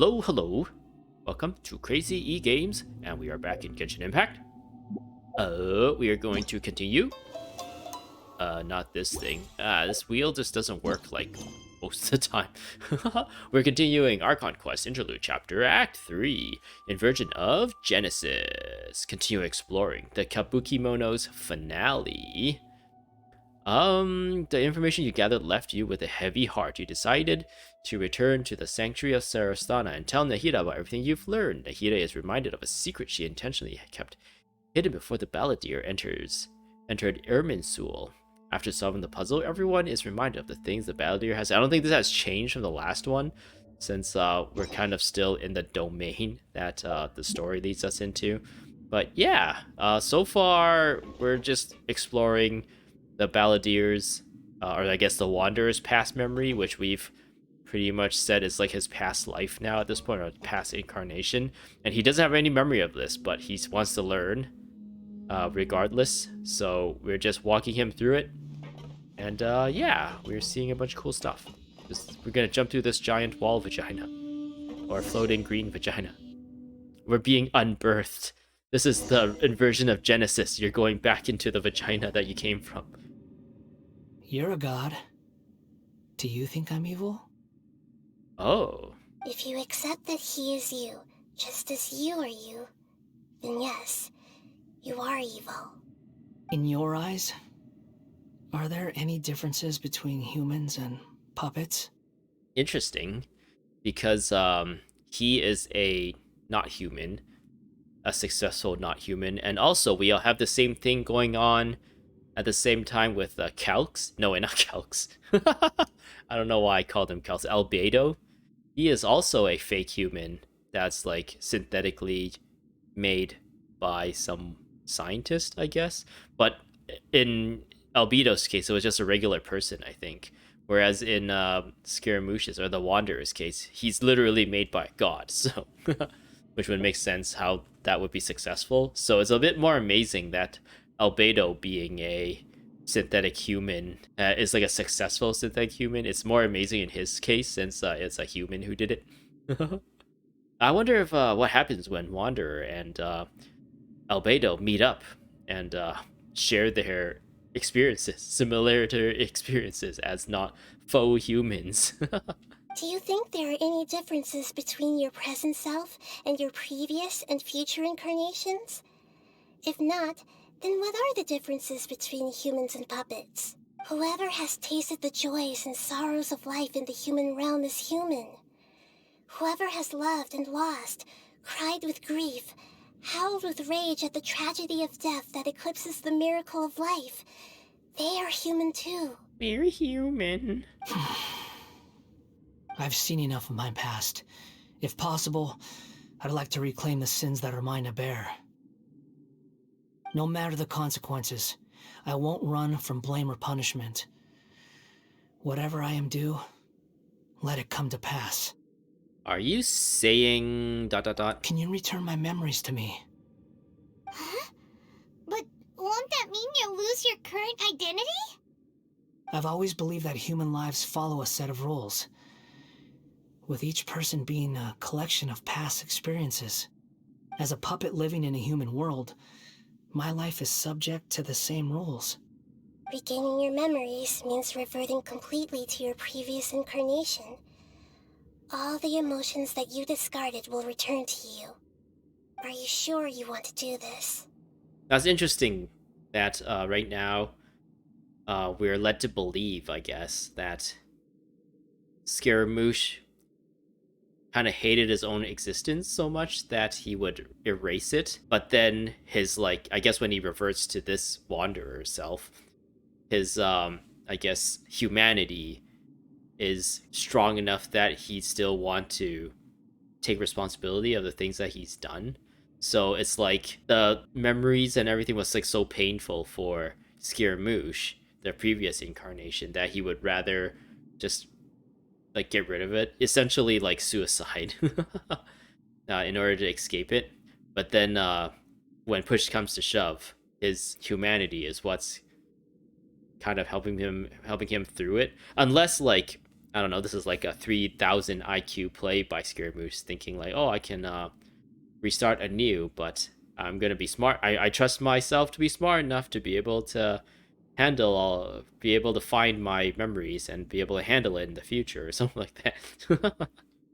Hello, hello. Welcome to Crazy E Games, and we are back in Genshin Impact. We are going to continue. Not this thing. This wheel just doesn't work like most of the time. We're continuing Archon Quest Interlude Chapter Act 3, Inversion of Genesis. Continue exploring the Kabukimono's finale. The information you gathered left you with a heavy heart. You decided to return to the Sanctuary of Sarastana and tell Nahida about everything you've learned. Nahida is reminded of a secret she intentionally kept hidden before the Balladeer entered Irminsul. After solving the puzzle, everyone is reminded of the things the Balladeer has. I don't think this has changed from the last one, since we're kind of still in the domain that the story leads us into. But yeah, so far we're just exploring the Balladeer's, or I guess the Wanderer's past memory, which we've pretty much said is like his past life now at this point, or past incarnation. And he doesn't have any memory of this, but he wants to learn regardless. So we're just walking him through it. And yeah, we're seeing a bunch of cool stuff. We're gonna jump through this giant wall vagina, or floating green vagina. We're being unbirthed. This is the inversion of Genesis. You're going back into the vagina that you came from. You're a god. Do you think I'm evil? Oh. If you accept that he is you, just as you are you, then yes, you are evil. In your eyes, are there any differences between humans and puppets? Interesting, because he is a not human, a successful not human, and also we all have the same thing going on at the same time with Calx. No, wait, not Calx. I don't know why I called him Calx. Albedo. He is also a fake human that's like synthetically made by some scientist, I guess. But in Albedo's case, it was just a regular person, I think. Whereas in Scaramouche's, or the Wanderer's case, he's literally made by God. So, which would make sense how that would be successful. So it's a bit more amazing that Albedo being a synthetic human is like a successful synthetic human. It's more amazing in his case since it's a human who did it. I wonder if what happens when Wanderer and Albedo meet up and share their experiences, similar to experiences as not faux humans. Do you think there are any differences between your present self and your previous and future incarnations? If not, then what are the differences between humans and puppets? Whoever has tasted the joys and sorrows of life in the human realm is human. Whoever has loved and lost, cried with grief, howled with rage at the tragedy of death that eclipses the miracle of life, they are human too. We're human. I've seen enough of my past. If possible, I'd like to reclaim the sins that are mine to bear. No matter the consequences, I won't run from blame or punishment. Whatever I am due, let it come to pass. Are you saying ... Can you return my memories to me? Huh? But won't that mean you'll lose your current identity? I've always believed that human lives follow a set of rules, with each person being a collection of past experiences. As a puppet living in a human world, my life is subject to the same rules. Regaining your memories means reverting completely to your previous incarnation. All the emotions that you discarded will return to you. Are you sure you want to do this? That's interesting that right now we're led to believe, I guess, that Scaramouche kind of hated his own existence so much that he would erase it. But then his, like, I guess when he reverts to this Wanderer self, his, I guess, humanity is strong enough that he still want to take responsibility of the things that he's done. So it's like the memories and everything was like so painful for Scaramouche, the previous incarnation, that he would rather just like get rid of it, essentially like suicide, in order to escape it. But then when push comes to shove, his humanity is what's kind of helping him through it. Unless like I don't know, this is like a 3000 IQ play by Scaramouche, thinking like, oh, I can restart anew, but I'm gonna be smart. I trust myself to be smart enough to be able to be able to find my memories and be able to handle it in the future or something like that.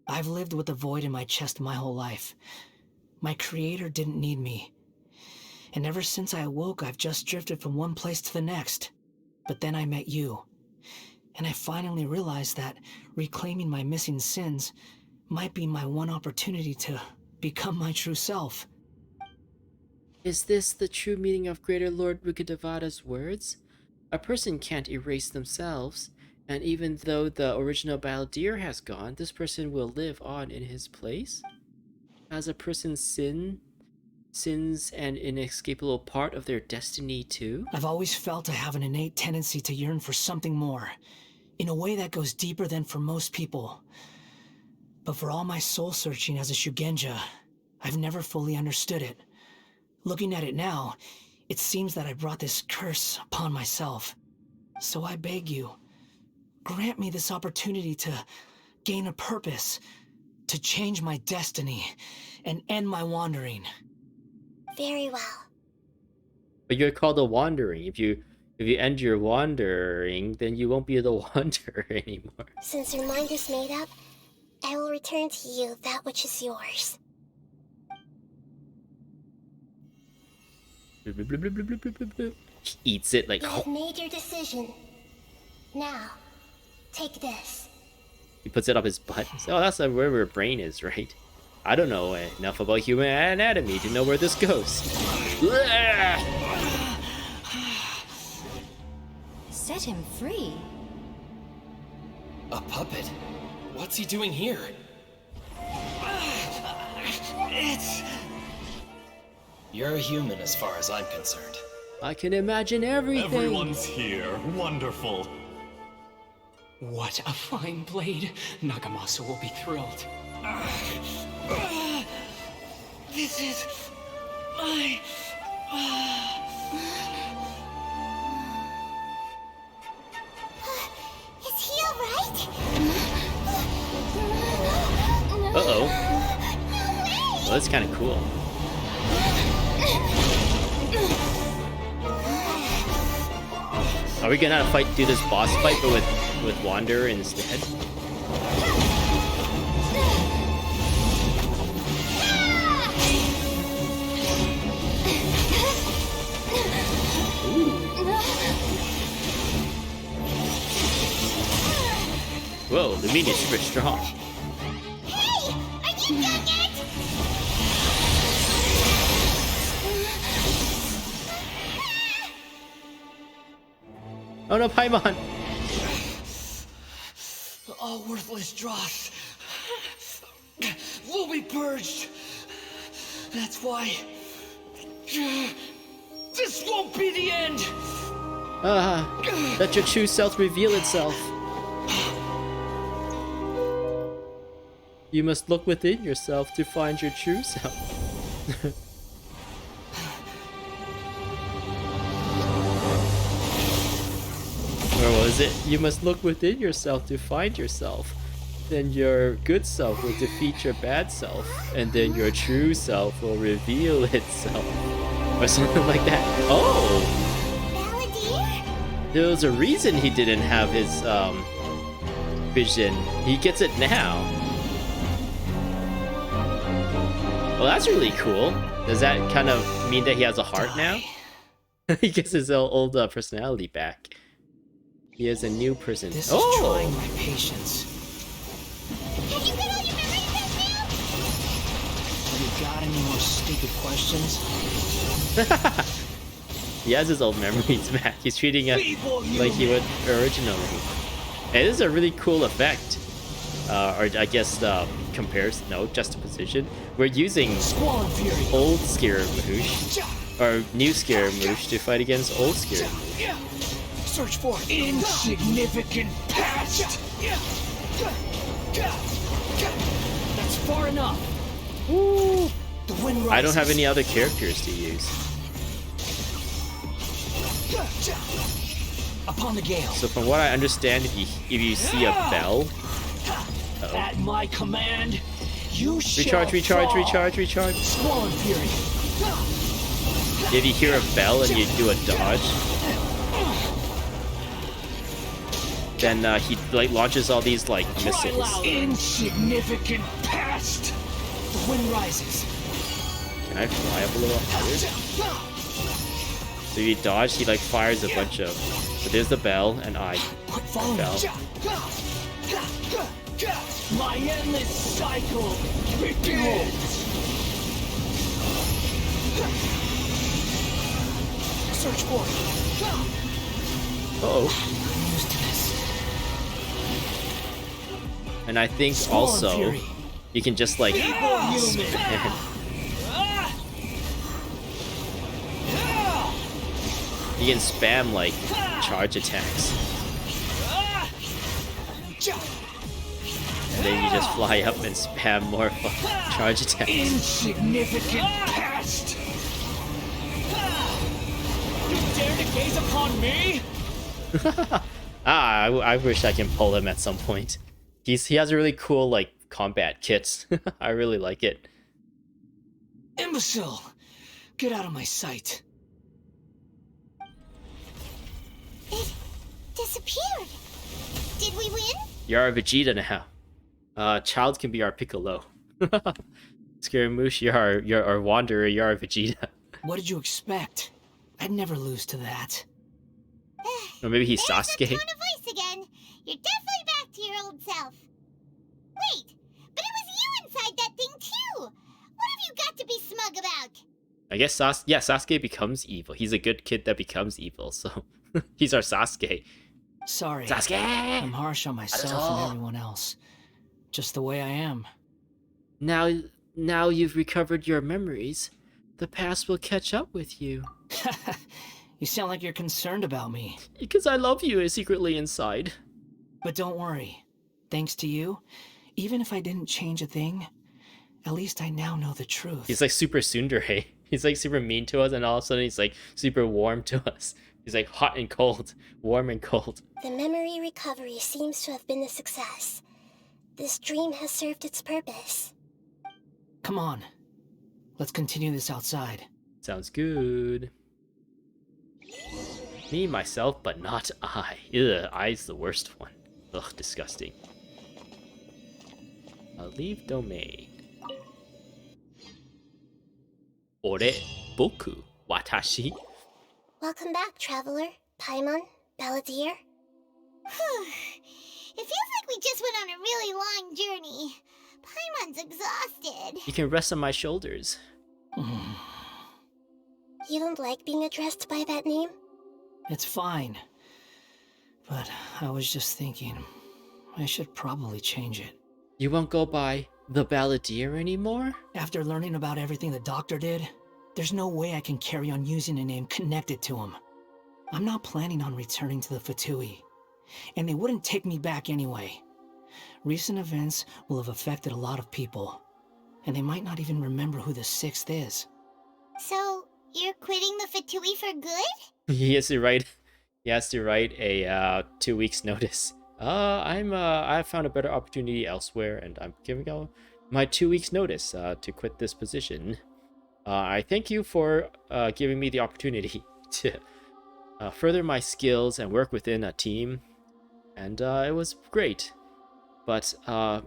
I've lived with a void in my chest my whole life. My creator didn't need me. And ever since I awoke, I've just drifted from one place to the next. But then I met you. And I finally realized that reclaiming my missing sins might be my one opportunity to become my true self. Is this the true meaning of Greater Lord Rukkhadevada's words? A person can't erase themselves, and even though the original Balladeer has gone, this person will live on in his place? Has a person's sins an inescapable part of their destiny too? I've always felt I have an innate tendency to yearn for something more, in a way that goes deeper than for most people. But for all my soul-searching as a Shugenja, I've never fully understood it. Looking at it now, it seems that I brought this curse upon myself. So I beg you, grant me this opportunity to gain a purpose, to change my destiny, and end my wandering. Very well. But you're called a wandering. If you end your wandering, then you won't be the wanderer anymore. Since your mind is made up, I will return to you that which is yours. He eats it like. You have made your decision. Now, take this. He puts it up his butt. Oh, that's where her brain is, right? I don't know enough about human anatomy to know where this goes. Set him free. A puppet? What's he doing here? You're a human as far as I'm concerned. I can imagine everything. Everyone's here. Wonderful. What a fine blade. Nagamasa will be thrilled. This is my... Is he alright? Uh-oh. Well, that's kind of cool. Are we gonna do this boss fight, but with Wanderer instead? Ooh. Whoa, Lumine is super strong. Hey! Are you done yet? Oh no, Paimon! All worthless dross will be purged. That's why this won't be the end. Let your true self reveal itself. You must look within yourself to find your true self. Or was it, you must look within yourself to find yourself. Then your good self will defeat your bad self, and then your true self will reveal itself. Or something like that. Oh! Balladeer? There was a reason he didn't have his vision. He gets it now. Well, that's really cool. Does that kind of mean that he has a heart now? He gets his old personality back. He is a new person. This is trying my patience. Have you got all your memories back now? Have you got any more stupid questions? He has his old memories back. He's treating us like he would originally. Hey, this is a really cool effect. Or I guess juxtaposition. We're using old Scaramouche, or new Scaramouche, to fight against old Scaramouche. Search for insignificant past. That's far enough. Woo. The wind rises. I don't have any other characters to use. Upon the gale. So from what I understand, if you see a bell, At my command, you recharge, recharge. Squall and Fury. If you hear a bell and you do a dodge, then he like launches all these like missiles. Insignificant past. The wind rises. Can I fly up a little higher? So if you dodge, he like fires a bunch of. So there's the bell, and I fell. My endless cycle begins. Search for it. Oh. I'm used to this. And I think Squall and also Fury. you can just like you can spam like charge attacks. And then you just fly up and spam more charge attacks. Insignificant past. You dare to gaze upon me? I wish I can pull him at some point. He has a really cool like combat kit. I really like it. Imbecile! Get out of my sight. It disappeared. Did we win? You're our Vegeta now. Child can be our Piccolo. Scaramouche, you're our Wanderer, you're our Vegeta. What did you expect? I'd never lose to that. Or maybe he's There's Sasuke. the tone of voice again. You're definitely back to your old self. Wait, but it was you inside that thing too. What have you got to be smug about? I guess Sasuke becomes evil. He's a good kid that becomes evil, so he's our Sasuke. Sorry. Sasuke! I'm harsh on myself and everyone else. Just the way I am. Now you've recovered your memories. The past will catch up with you. You sound like you're concerned about me. Because I love you secretly inside. But don't worry. Thanks to you, even if I didn't change a thing, at least I now know the truth. He's like super tsundere. He's like super mean to us, and all of a sudden he's like super warm to us. He's like hot and cold, warm and cold. The memory recovery seems to have been a success. This dream has served its purpose. Come on. Let's continue this outside. Sounds good. Me, myself, but not I. Ugh, I's the worst one. Ugh, disgusting. I'll leave domain. Ore, boku, watashi. Welcome back, traveler. Paimon, Balladeer. It feels like we just went on a really long journey. Paimon's exhausted. You can rest on my shoulders. You don't like being addressed by that name? It's fine. But I was just thinking, I should probably change it. You won't go by the Balladeer anymore? After learning about everything the doctor did, there's no way I can carry on using a name connected to him. I'm not planning on returning to the Fatui, and they wouldn't take me back anyway. Recent events will have affected a lot of people, and they might not even remember who the 6th is. So, you're quitting the Fatui for good? He has to write a 2 weeks notice. I found a better opportunity elsewhere, and I'm giving out my 2 weeks notice to quit this position. I thank you for giving me the opportunity to further my skills and work within a team, and it was great. But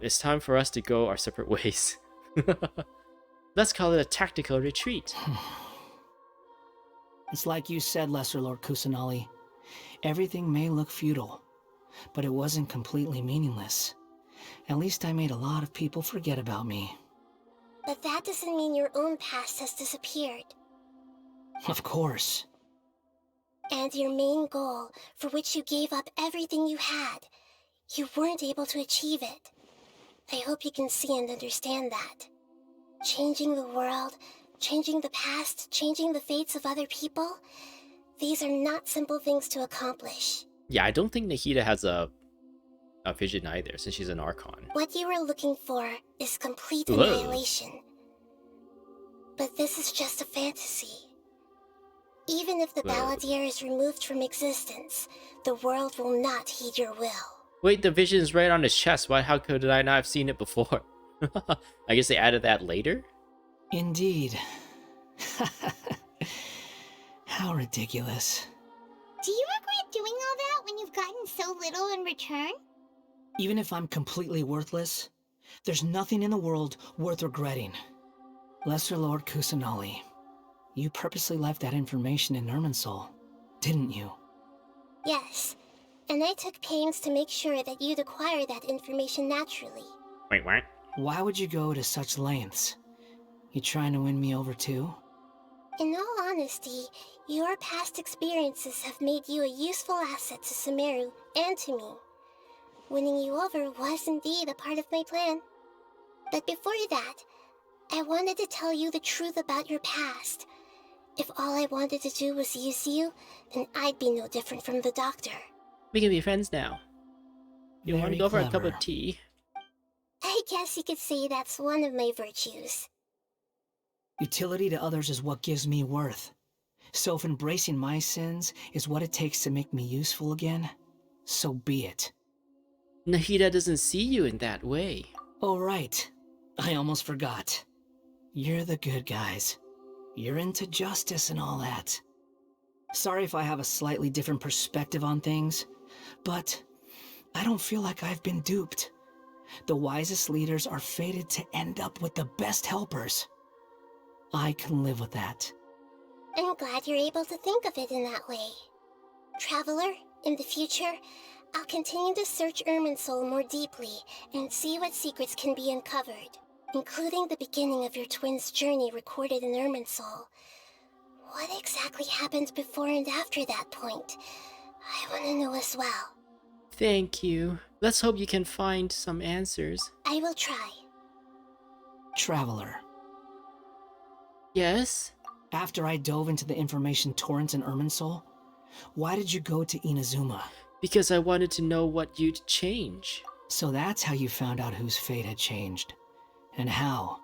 it's time for us to go our separate ways. Let's call it a tactical retreat. It's like you said, Lesser Lord Kusanali. Everything may look futile, but it wasn't completely meaningless. At least I made a lot of people forget about me. But that doesn't mean your own past has disappeared. Of course. And your main goal, for which you gave up everything you had, you weren't able to achieve it. I hope you can see and understand that. Changing the world, changing the past, changing the fates of other people, these are not simple things to accomplish. Yeah, I don't think Nahida has a vision either, since she's an Archon. What you were looking for is complete Whoa. annihilation. But this is just a fantasy. Even if the Whoa. Balladeer is removed from existence, the world will not heed your will. Wait, the vision is right on his chest. Why? How could I not have seen it before? I guess they added that later? Indeed. How ridiculous. Do you regret doing all that when you've gotten so little in return? Even if I'm completely worthless, there's nothing in the world worth regretting. Lesser Lord Kusanali, you purposely left that information in Irminsul, didn't you? Yes, and I took pains to make sure that you'd acquire that information naturally. Wait, what? Why would you go to such lengths? You trying to win me over too? In all honesty, your past experiences have made you a useful asset to Sumeru and to me. Winning you over was indeed a part of my plan. But before that, I wanted to tell you the truth about your past. If all I wanted to do was use you, then I'd be no different from the doctor. We can be friends now. You want to Very go for a cup clever. of tea? I guess you could say that's one of my virtues. Utility to others is what gives me worth. So if embracing my sins is what it takes to make me useful again, so be it. Nahida doesn't see you in that way. Oh right, I almost forgot. You're the good guys. You're into justice and all that. Sorry if I have a slightly different perspective on things, but I don't feel like I've been duped. The wisest leaders are fated to end up with the best helpers. I can live with that. I'm glad you're able to think of it in that way. Traveler, in the future, I'll continue to search Irminsul more deeply and see what secrets can be uncovered, including the beginning of your twins' journey recorded in Irminsul. What exactly happened before and after that point? I want to know as well. Thank you. Let's hope you can find some answers. I will try. Traveler. Yes? After I dove into the information torrents in Irminsul, why did you go to Inazuma? Because I wanted to know what you'd change. So that's how you found out whose fate had changed. And how?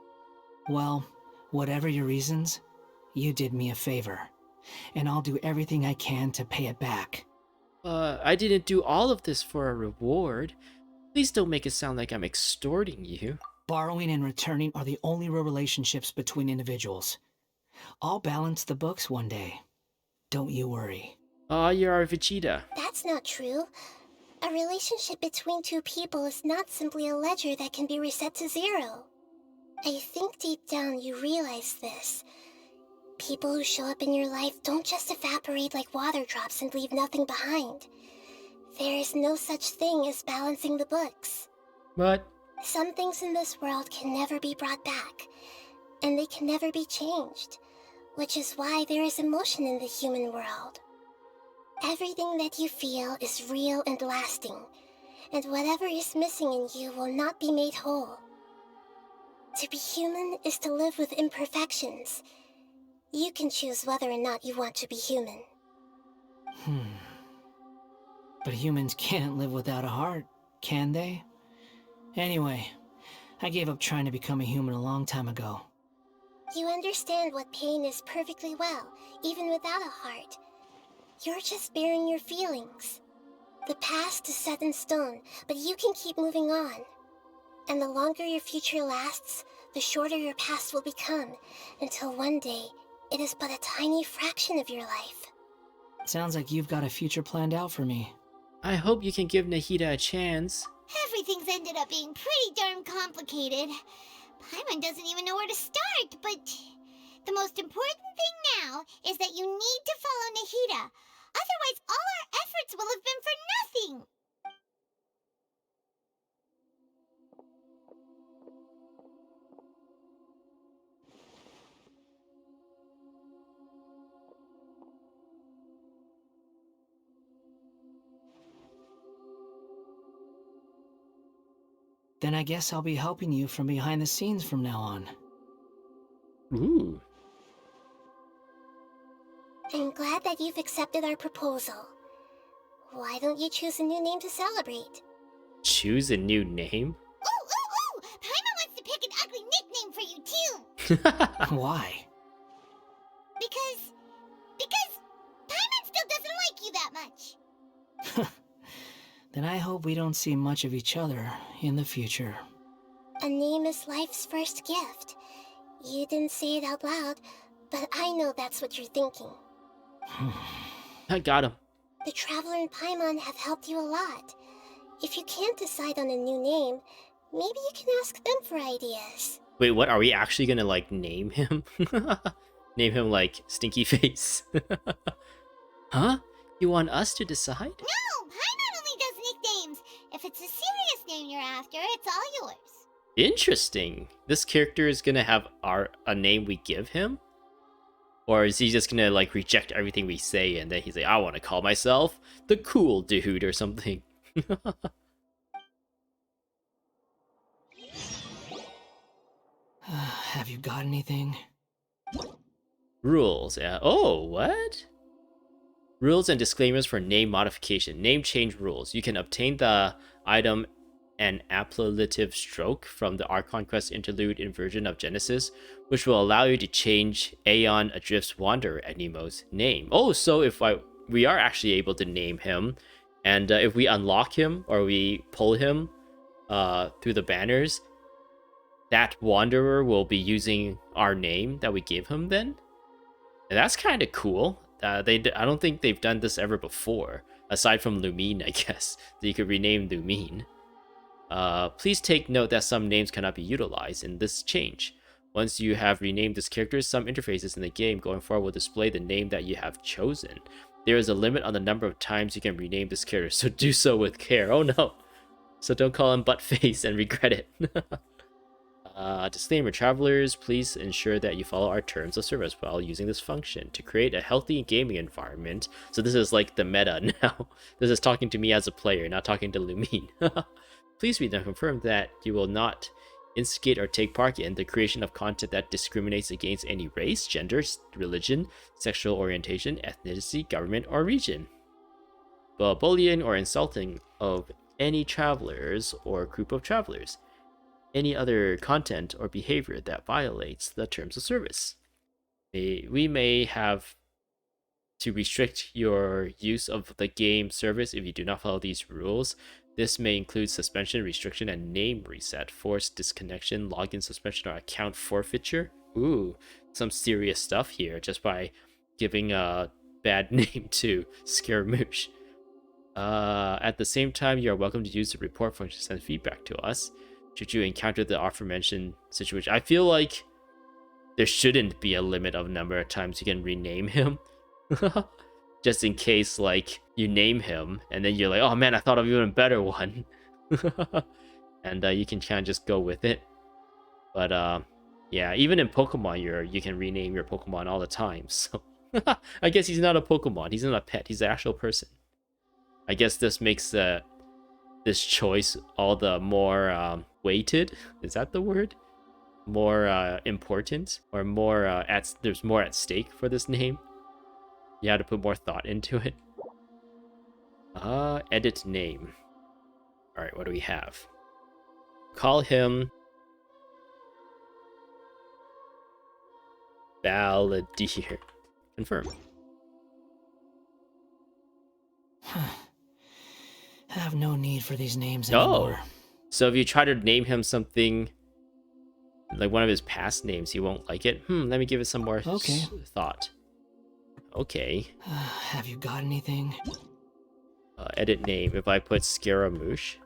Well, whatever your reasons, you did me a favor. And I'll do everything I can to pay it back. I didn't do all of this for a reward. Please don't make it sound like I'm extorting you. Borrowing and returning are the only real relationships between individuals. I'll balance the books one day. Don't you worry. Aw, you're our Vegeta. That's not true. A relationship between two people is not simply a ledger that can be reset to zero. I think deep down you realize this. People who show up in your life don't just evaporate like water drops and leave nothing behind. There is no such thing as balancing the books. But Some things in this world can never be brought back, and they can never be changed, which is why there is emotion in the human world. Everything that you feel is real and lasting, and whatever is missing in you will not be made whole. To be human is to live with imperfections. You can choose whether or not you want to be human. But humans can't live without a heart, can they? Anyway, I gave up trying to become a human a long time ago. You understand what pain is perfectly well, even without a heart. You're just bearing your feelings. The past is set in stone, but you can keep moving on. And the longer your future lasts, the shorter your past will become, until one day, it is but a tiny fraction of your life. Sounds like you've got a future planned out for me. I hope you can give Nahida a chance. Everything's ended up being pretty darn complicated. Paimon doesn't even know where to start, but the most important thing now is that you need to follow Nahida. Otherwise, all our efforts will have been for nothing. Then I guess I'll be helping you from behind the scenes from now on. Ooh. I'm glad that you've accepted our proposal. Why don't you choose a new name to celebrate? Choose a new name? Ooh! Paimon wants to pick an ugly nickname for you, too. Why? Because Then I hope we don't see much of each other in the future. A name is life's first gift. You didn't say it out loud, but I know that's what you're thinking. I got him. The Traveler and Paimon have helped you a lot. If you can't decide on a new name, maybe you can ask them for ideas. Wait, what? Are we actually gonna, like, name him? Name him, like, Stinky Face? Huh? You want us to decide? No, Paimon only does nicknames. If it's a serious name you're after, it's all yours. Interesting. This character is gonna have a name we give him? Or is he just gonna, like, reject everything we say and then he's like, I want to call myself the cool dude or something? Have you got anything? Rules. Yeah. Oh, what? Rules and disclaimers for name modification. Name change rules. You can obtain the item an appellative stroke from the Archon quest Interlude Inversion of Genesis, which will allow you to change Aeon Adrift's Wanderer at Nemo's name. Oh, so if we are actually able to name him, and if we unlock him or we pull him through the banners, that Wanderer will be using our name that we gave him then? And that's kind of cool. I don't think they've done this ever before, aside from Lumine, I guess, that you could rename Lumine. Please take note that some names cannot be utilized in this change. Once you have renamed this character, some interfaces in the game going forward will display the name that you have chosen. There is a limit on the number of times you can rename this character, so do so with care. Oh no! So don't call him Buttface and regret it. Disclaimer, travelers, please ensure that you follow our terms of service while using this function to create a healthy gaming environment. So this is like the meta now. This is talking to me as a player, not talking to Lumine. Please read and confirm that you will not instigate or take part in the creation of content that discriminates against any race, gender, religion, sexual orientation, ethnicity, government, or region. But bullying or insulting of any travelers or group of travelers. Any other content or behavior that violates the terms of service. We may have to restrict your use of the game service if you do not follow these rules. This may include suspension, restriction, and name reset, forced disconnection, login suspension, or account forfeiture. Ooh, some serious stuff here just by giving a bad name to Scaramouche. At the same time, you are welcome to use the report function to send feedback to us should you encounter the aforementioned situation. I feel like there shouldn't be a limit of number of times you can rename him. Just in case, like, you name him and then you're like, oh man, I thought of even a better one. And you can kind of just go with it. But yeah, even in Pokemon, you can rename your Pokemon all the time. So I guess he's not a Pokemon. He's not a pet. He's an actual person. I guess this makes this choice all the more weighted. Is that the word? More important, or more there's more at stake for this name. You had to put more thought into it. Edit name. All right, what do we have? Call him Balladeer. Confirm. I have no need for these names anymore. Oh, so if you try to name him something like one of his past names, he won't like it. Let me give it some more thought. Okay. Have you got anything? Edit name. If I put Scaramouche,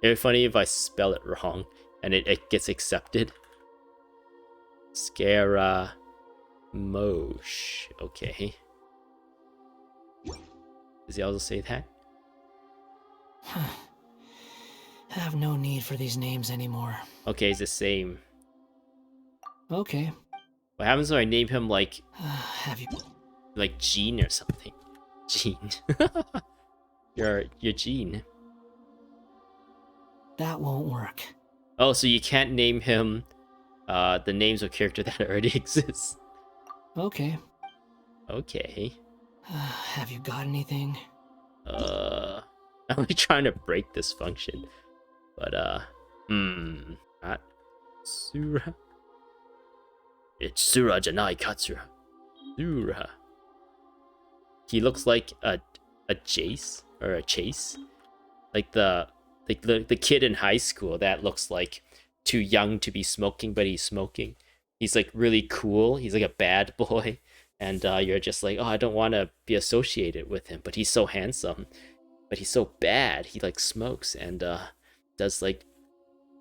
it'd be funny if I spell it wrong and it gets accepted. Scaramouche. Okay. Does he also say that? I have no need for these names anymore. Okay, it's the same. Okay. What happens if I name him like Have you... like Gene or something? Gene. Your Gene. That won't work. Oh, so you can't name him the names of character that already exists. Okay. Okay. Have you got anything? I'm like trying to break this function. But not Sura. It's Sura Janai Katsura. Sura. He looks like a Jace or a Chase. like the kid in high school that looks like too young to be smoking, but he's smoking. He's like really cool. He's like a bad boy, and you're just like, oh, I don't want to be associated with him. But he's so handsome, but he's so bad. He like smokes and does like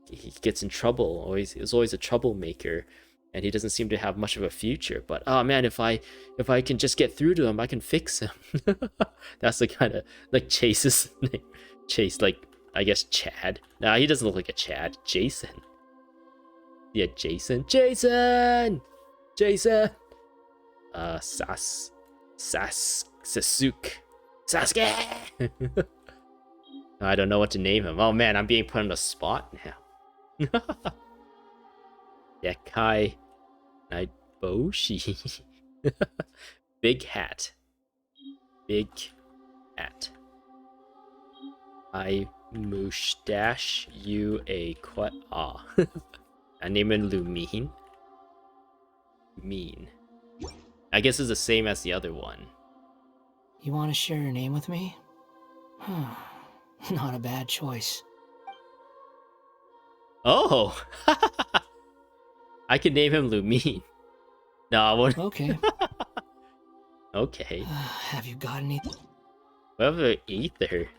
he gets in trouble. Always is always a troublemaker, and he doesn't seem to have much of a future. But oh man, if I can just get through to him, I can fix him. That's the kind of like Chase's name. Chase, like I guess Chad. Nah, he doesn't look like a Chad. Jason. Yeah, Jason. Jason. Sasuke. Sasuke. I don't know what to name him. Oh man, I'm being put on the spot now. Yakai Naiboshi. Big hat. I mustache you a quat. Ah. I name him Lumine. Mean. I guess it's the same as the other one. You want to share your name with me? Not a bad choice. Oh! I can name him Lumine. No, I won't. Okay. Okay. Have you got any? Whatever, Aether.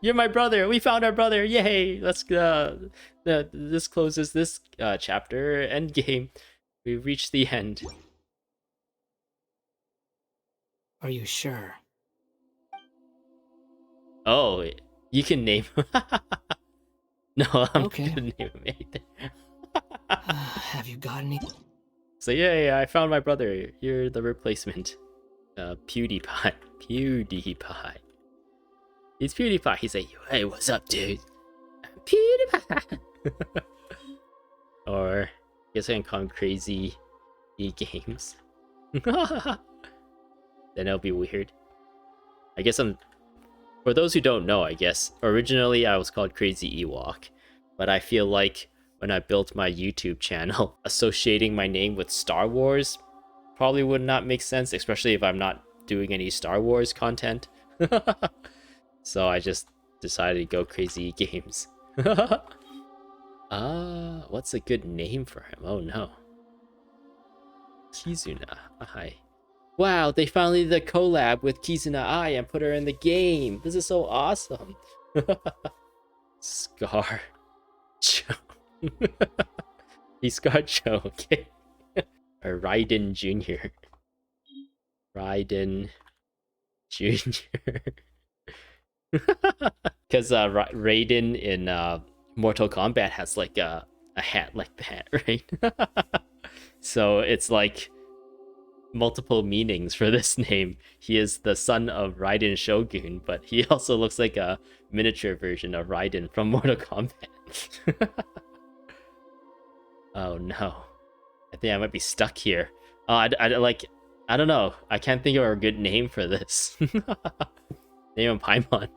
You're my brother! We found our brother! Yay! Let's this closes this chapter. End game. We've reached the end. Are you sure? Oh, you can name him. No, I'm Okay. gonna name him Aether. Have you got any? So yeah, I found my brother. You're the replacement. PewDiePie. He's PewDiePie. He's like, hey, what's up, dude? I'm PewDiePie. Or I guess I can call him Crazy E Games. Then it'll be weird. I guess for those who don't know, I guess originally I was called Crazy Ewok, but I feel like when I built my YouTube channel, associating my name with Star Wars probably would not make sense, especially if I'm not doing any Star Wars content. So I just decided to go Crazy Games. What's a good name for him? Oh no. Kizuna Ai. Wow, they finally did a collab with Kizuna Ai and put her in the game. This is so awesome. Scar Cho. He's Scar Cho, okay. Or Raiden Jr. Raiden Jr. Because Raiden in Mortal Kombat has like a hat like that, right? So it's like multiple meanings for this name. He is the son of Raiden Shogun, but he also looks like a miniature version of Raiden from Mortal Kombat. Oh no. I think I might be stuck here. I don't know. I can't think of a good name for this. Name him Paimon.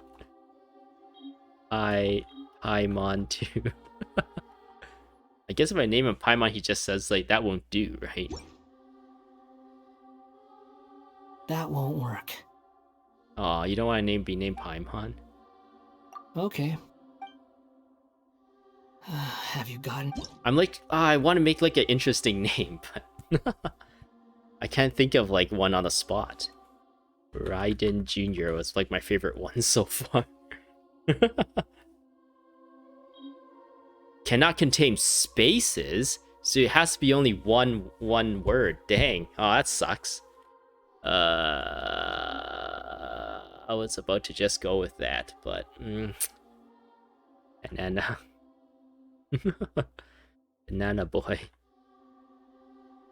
Paimon too. I guess if I name him Paimon, he just says like that won't do, right? That won't work. Oh, you don't want to be named Paimon? Okay. Have you gotten? I'm like, I want to make like an interesting name, but I can't think of like one on the spot. Raiden Jr. was like my favorite one so far. Cannot contain spaces, so it has to be only one word. Dang. Oh, that sucks. I was about to just go with that, but banana. Banana boy.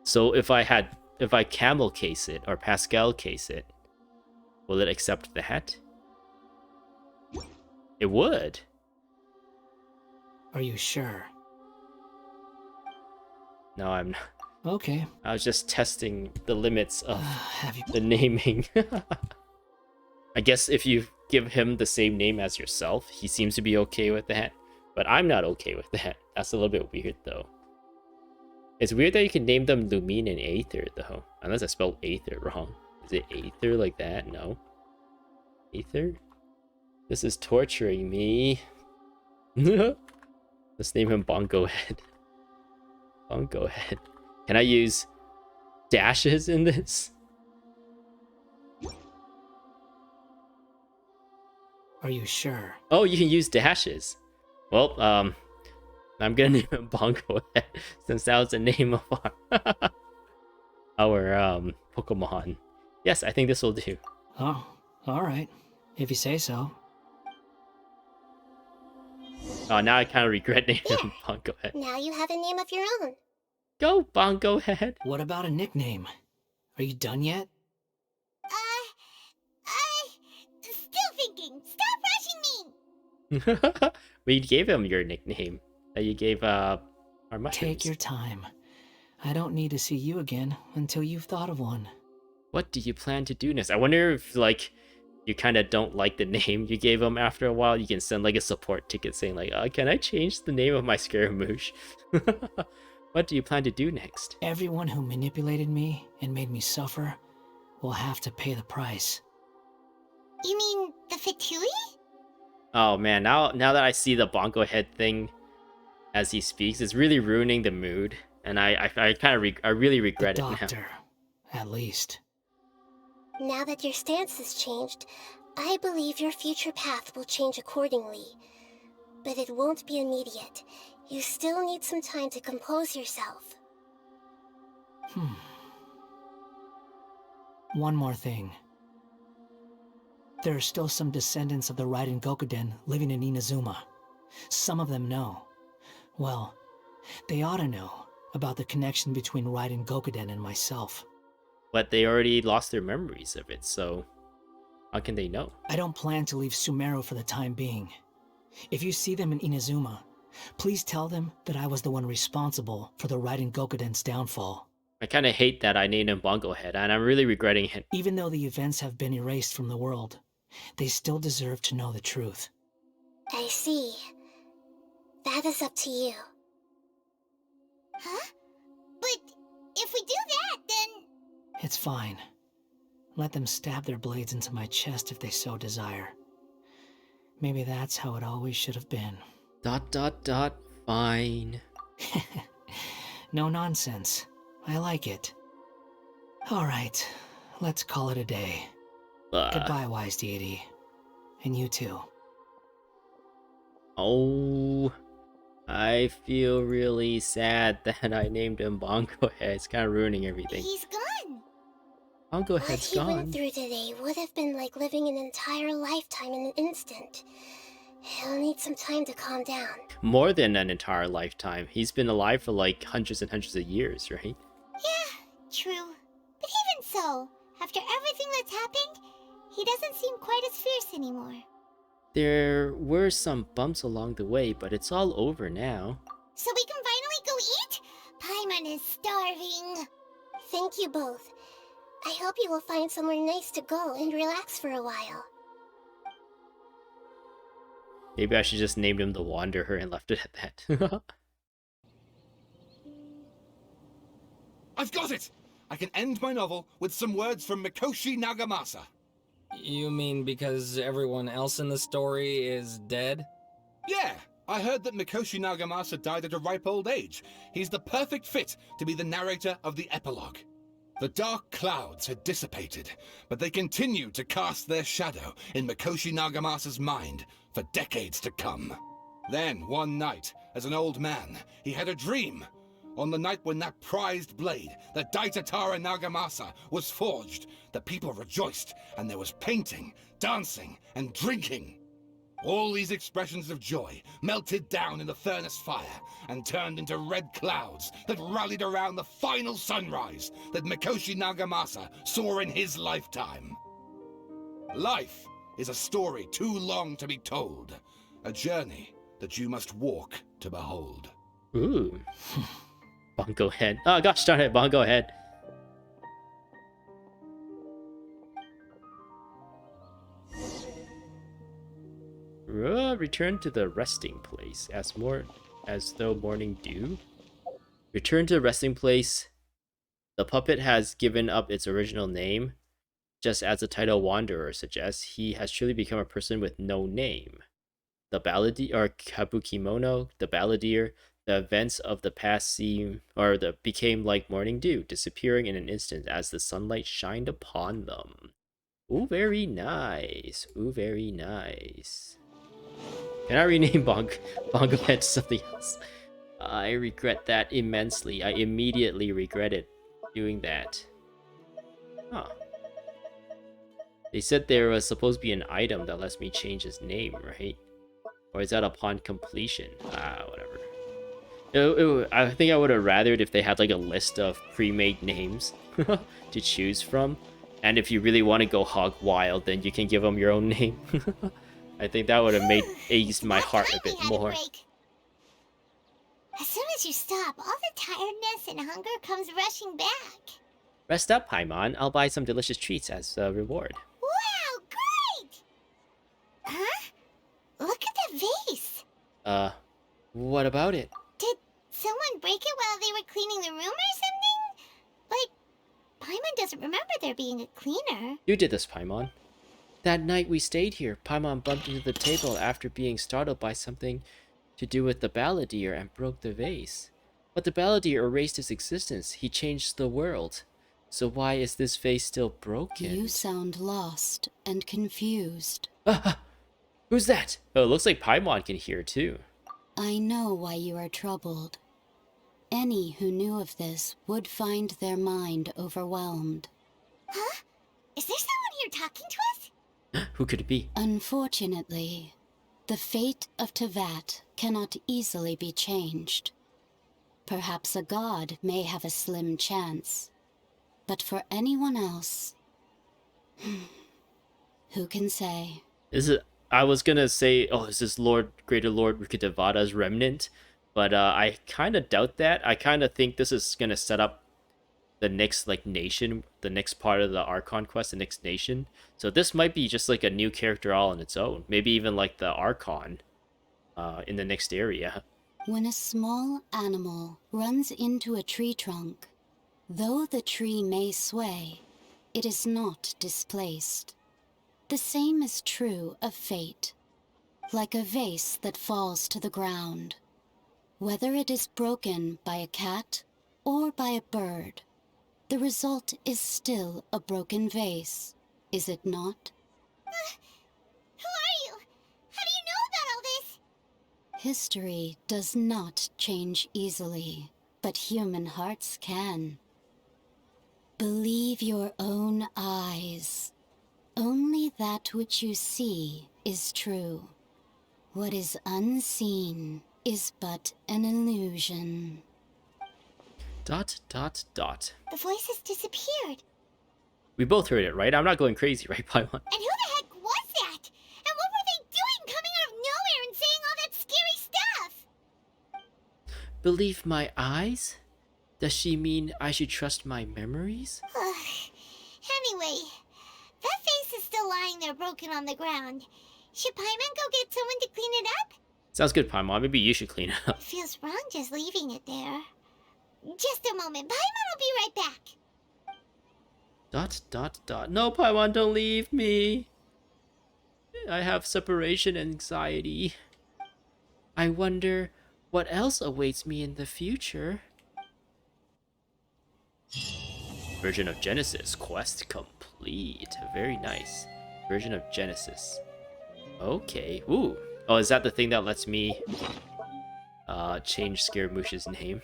So if I camel case it or Pascal case it, will it accept that? It would. Are you sure? No, I'm not. Okay. I was just testing the limits of Have you? the naming. I guess if you give him the same name as yourself, he seems to be okay with that. But I'm not okay with that. That's a little bit weird, though. It's weird that you can name them Lumine and Aether, though. Unless I spelled Aether wrong. Is it Aether like that? No. Aether? This is torturing me. Let's name him Bango-Head. Bango-Head. Can I use dashes in this? Are you sure? Oh, you can use dashes. Well, I'm gonna name him Bango-Head since that was the name of our Pokemon. Yes, I think this will do. Oh, alright. If you say so. Oh, now I kind of regret naming him Bango-Head. Now you have a name of your own. Go, Bango-Head. What about a nickname? Are you done yet? Still thinking. Stop rushing me! We gave him your nickname that you gave our mushrooms. Take your time. I don't need to see you again until you've thought of one. What do you plan to do next? I wonder if, like, you kind of don't like the name you gave him after a while. You can send, like, a support ticket saying, like, can I change the name of my Scaramouche? What do you plan to do next? Everyone who manipulated me and made me suffer will have to pay the price. You mean the Fatui? Oh, man. Now that I see the Bango-Head thing as he speaks, it's really ruining the mood. And I really regret The it now. doctor, at least. Now that your stance has changed, I believe your future path will change accordingly. But it won't be immediate. You still need some time to compose yourself. One more thing. There are still some descendants of the Raiden Gokuden living in Inazuma. Some of them know. Well, they ought to know about the connection between Raiden Gokuden and myself. But they already lost their memories of it, so how can they know? I don't plan to leave Sumeru for the time being. If you see them in Inazuma, please tell them that I was the one responsible for the Raiden Gokuden's downfall. I kind of hate that I named him Bango-Head, and I'm really regretting it. Even though the events have been erased from the world, they still deserve to know the truth. I see. That is up to you. Huh? But if we do that, then... It's fine. Let them stab their blades into my chest if they so desire. Maybe that's how it always should have been. ... Fine. No nonsense. I like it. Alright, let's call it a day. Goodbye, wise deity. And you too. Oh, I feel really sad that I named him Bango-Head. It's kind of ruining everything. He's gone. Bango-Head's What he gone. went through today would have been like living an entire lifetime in an instant. He'll need some time to calm down. More than an entire lifetime. He's been alive for like hundreds and hundreds of years, right? Yeah, true. But even so, after everything that's happened, he doesn't seem quite as fierce anymore. There were some bumps along the way, but it's all over now. So we can finally go eat? Paimon is starving. Thank you both. I hope you will find somewhere nice to go and relax for a while. Maybe I should just named him the Wanderer and left it at that. I've got it! I can end my novel with some words from Mikoshi Nagamasa. You mean because everyone else in the story is dead? Yeah, I heard that Mikoshi Nagamasa died at a ripe old age. He's the perfect fit to be the narrator of the epilogue. The dark clouds had dissipated, but they continued to cast their shadow in Mikoshi Nagamasa's mind for decades to come. Then, one night, as an old man, he had a dream. On the night when that prized blade, the Daitatara Nagamasa, was forged, the people rejoiced, and there was painting, dancing, and drinking. All these expressions of joy melted down in the furnace fire and turned into red clouds that rallied around the final sunrise that Mikoshi Nagamasa saw in his lifetime. Life is a story too long to be told, a journey that you must walk to behold. Ooh. Bango-Head. Oh gosh darn it, Bango-Head. Return to the resting place as though morning dew. Return to the resting place. The puppet has given up its original name. Just as the title Wanderer suggests, he has truly become a person with no name. The Balladeer, or Kabukimono, the Balladeer, the events of the past became like morning dew, disappearing in an instant as the sunlight shined upon them. Ooh, very nice. Ooh, very nice. Can I rename Bango-Head to something else? I regret that immensely. I immediately regretted doing that. Huh. They said there was supposed to be an item that lets me change his name, right? Or is that upon completion? Whatever. I think I would have rathered if they had like a list of pre-made names to choose from. And if you really want to go hog wild, then you can give them your own name. I think that would have eased my heart a bit more. As soon as you stop, all the tiredness and hunger comes rushing back. Rest up, Paimon. I'll buy some delicious treats as a reward. Wow, great! Huh? Look at that vase. What about it? Did someone break it while they were cleaning the room or something? Like, Paimon doesn't remember there being a cleaner. You did this, Paimon. That night we stayed here, Paimon bumped into the table after being startled by something to do with the Balladeer and broke the vase. But the Balladeer erased his existence. He changed the world. So why is this vase still broken? You sound lost and confused. Who's that? Oh, it looks like Paimon can hear too. I know why you are troubled. Any who knew of this would find their mind overwhelmed. Huh? Is there someone here talking to us? Who could it be? Unfortunately, the fate of Tevat cannot easily be changed. Perhaps a god may have a slim chance. But for anyone else, who can say? I was gonna say, is this Greater Lord Rukkhadevata's remnant? But I kind of doubt that. I kind of think this is gonna set up the next nation, the next part of the Archon quest, the next nation. So this might be just like a new character all on its own. Maybe even like the Archon in the next area. When a small animal runs into a tree trunk, though the tree may sway, it is not displaced. The same is true of fate. Like a vase that falls to the ground. Whether it is broken by a cat or by a bird, the result is still a broken vase, is it not? Who are you? How do you know about all this? History does not change easily, but human hearts can. Believe your own eyes. Only that which you see is true. What is unseen is but an illusion. ... The voice has disappeared. We both heard it, right? I'm not going crazy, right, Paimon? And who the heck was that? And what were they doing coming out of nowhere and saying all that scary stuff? Believe my eyes? Does she mean I should trust my memories? Anyway, that face is still lying there broken on the ground. Should Paimon go get someone to clean it up? Sounds good, Paimon. Maybe you should clean it up. It feels wrong just leaving it there. Just a moment. Paimon will be right back. No, Paimon, don't leave me. I have separation anxiety. I wonder what else awaits me in the future. Inversion of Genesis. Quest complete. Very nice. Inversion of Genesis. Okay. Ooh. Oh, is that the thing that lets me change Scaramouche's name?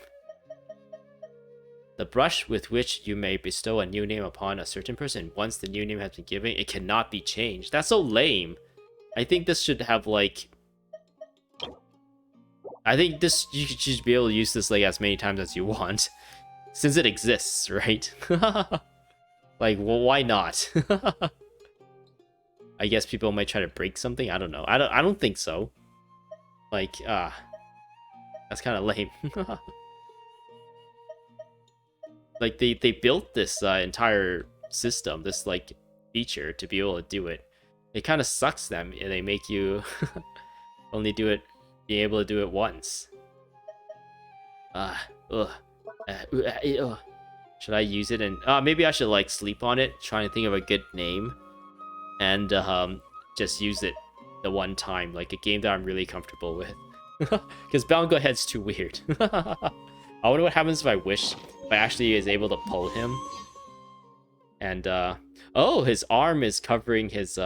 The brush with which you may bestow a new name upon a certain person. Once the new name has been given, it cannot be changed. That's so lame. I think this should have like... I think this you should be able to use this like as many times as you want. Since it exists, right? Like, well, why not? I guess people might try to break something. I don't know. I don't think so. Like, that's kind of lame. Like they built this entire system, this like feature to be able to do it. It kind of sucks them, and they make you only be able to do it once. Should I use it? And maybe I should like sleep on it, trying to think of a good name, and just use it the one time, like a game that I'm really comfortable with. Because Bango-Head's too weird. I wonder what happens if I actually is able to pull him. And oh, his arm is covering his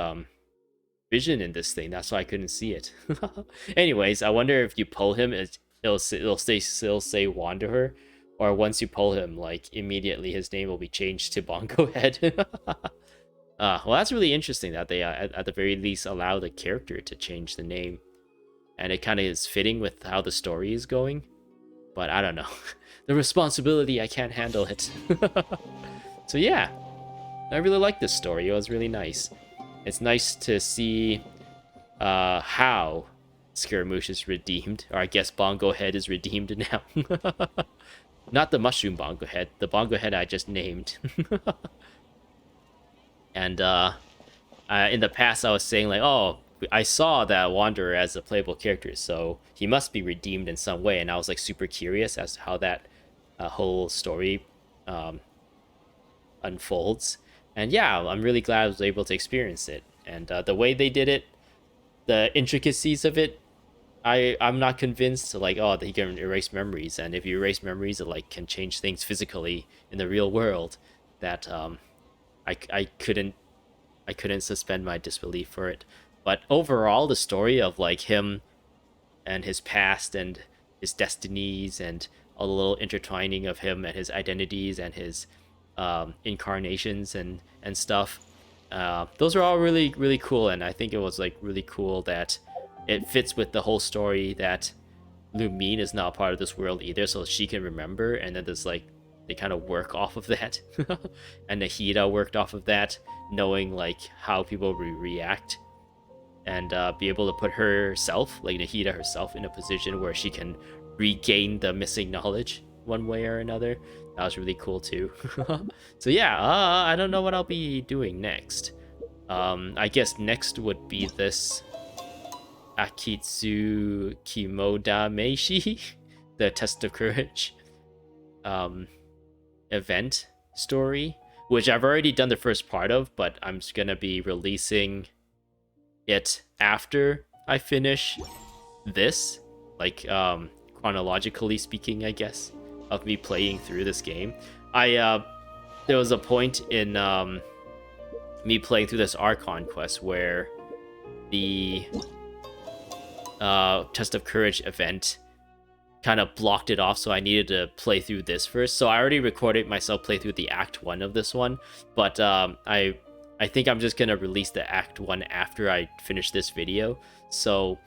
vision in this thing. That's why I couldn't see it. Anyways, I wonder if you pull him, it'll say Wanderer, or once you pull him, like immediately his name will be changed to Bango-Head. Well, that's really interesting that they at the very least allow the character to change the name, and it kind of is fitting with how the story is going. But I don't know, the responsibility, I can't handle it. So yeah, I really like this story. It was really nice. It's nice to see how Scaramouche is redeemed, or I guess Bango-Head is redeemed now. Not the mushroom Bango-Head, the Bango-Head I just named. And in the past I was saying like, oh, I saw that Wanderer as a playable character, so he must be redeemed in some way, and I was like super curious as to how that whole story unfolds. And yeah, I'm really glad I was able to experience it. And the way they did it, the intricacies of it, I'm not convinced. Like, oh, that he can erase memories, and if you erase memories, it like can change things physically in the real world. That I couldn't suspend my disbelief for it. But overall, the story of like him and his past and his destinies and all the little intertwining of him and his identities and his incarnations and stuff, those are all really, really cool. And I think it was like really cool that it fits with the whole story that Lumine is not part of this world either, so she can remember, and then there's like they kind of work off of that. And Nahida worked off of that, knowing like how people react, and be able to put herself, like Nahida herself, in a position where she can regain the missing knowledge one way or another. That was really cool too. So yeah, I don't know what I'll be doing next. I guess next would be this Akitsu Kimoda Meishi, the Test of Courage event story, which I've already done the first part of, but I'm just gonna be releasing it after I finish this, like chronologically speaking, I guess, of me playing through this game. There was a point in me playing through this Archon quest where the Test of Courage event kind of blocked it off, so I needed to play through this first. So I already recorded myself play through the Act 1 of this one, but I think I'm just gonna release the Act 1 after I finish this video. So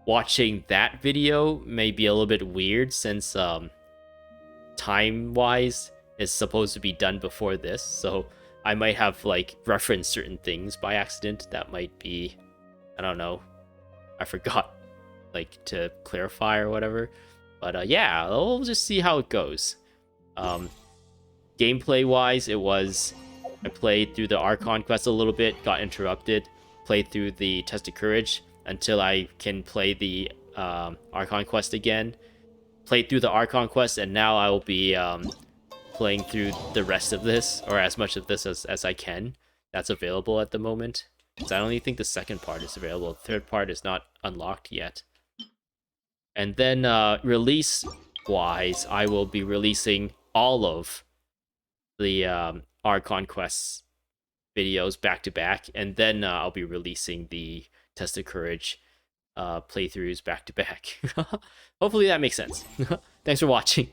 watching that video may be a little bit weird, since time-wise it's supposed to be done before this, so I might have like referenced certain things by accident that might be, I don't know, I forgot like to clarify or whatever. But yeah, we'll just see how it goes. Gameplay wise, I played through the Archon quest a little bit, got interrupted, played through the Test of Courage until I can play the Archon quest again, played through the Archon quest, and now I will be playing through the rest of this, or as much of this as I can that's available at the moment, because I only think the second part is available. The third part is not unlocked yet. And then release-wise, I will be releasing all of the Archon quests videos back-to-back, and then I'll be releasing the Test of Courage playthroughs back-to-back. Hopefully that makes sense. Thanks for watching.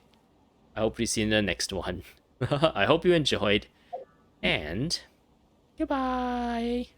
I hope we see you in the next one. I hope you enjoyed, and goodbye!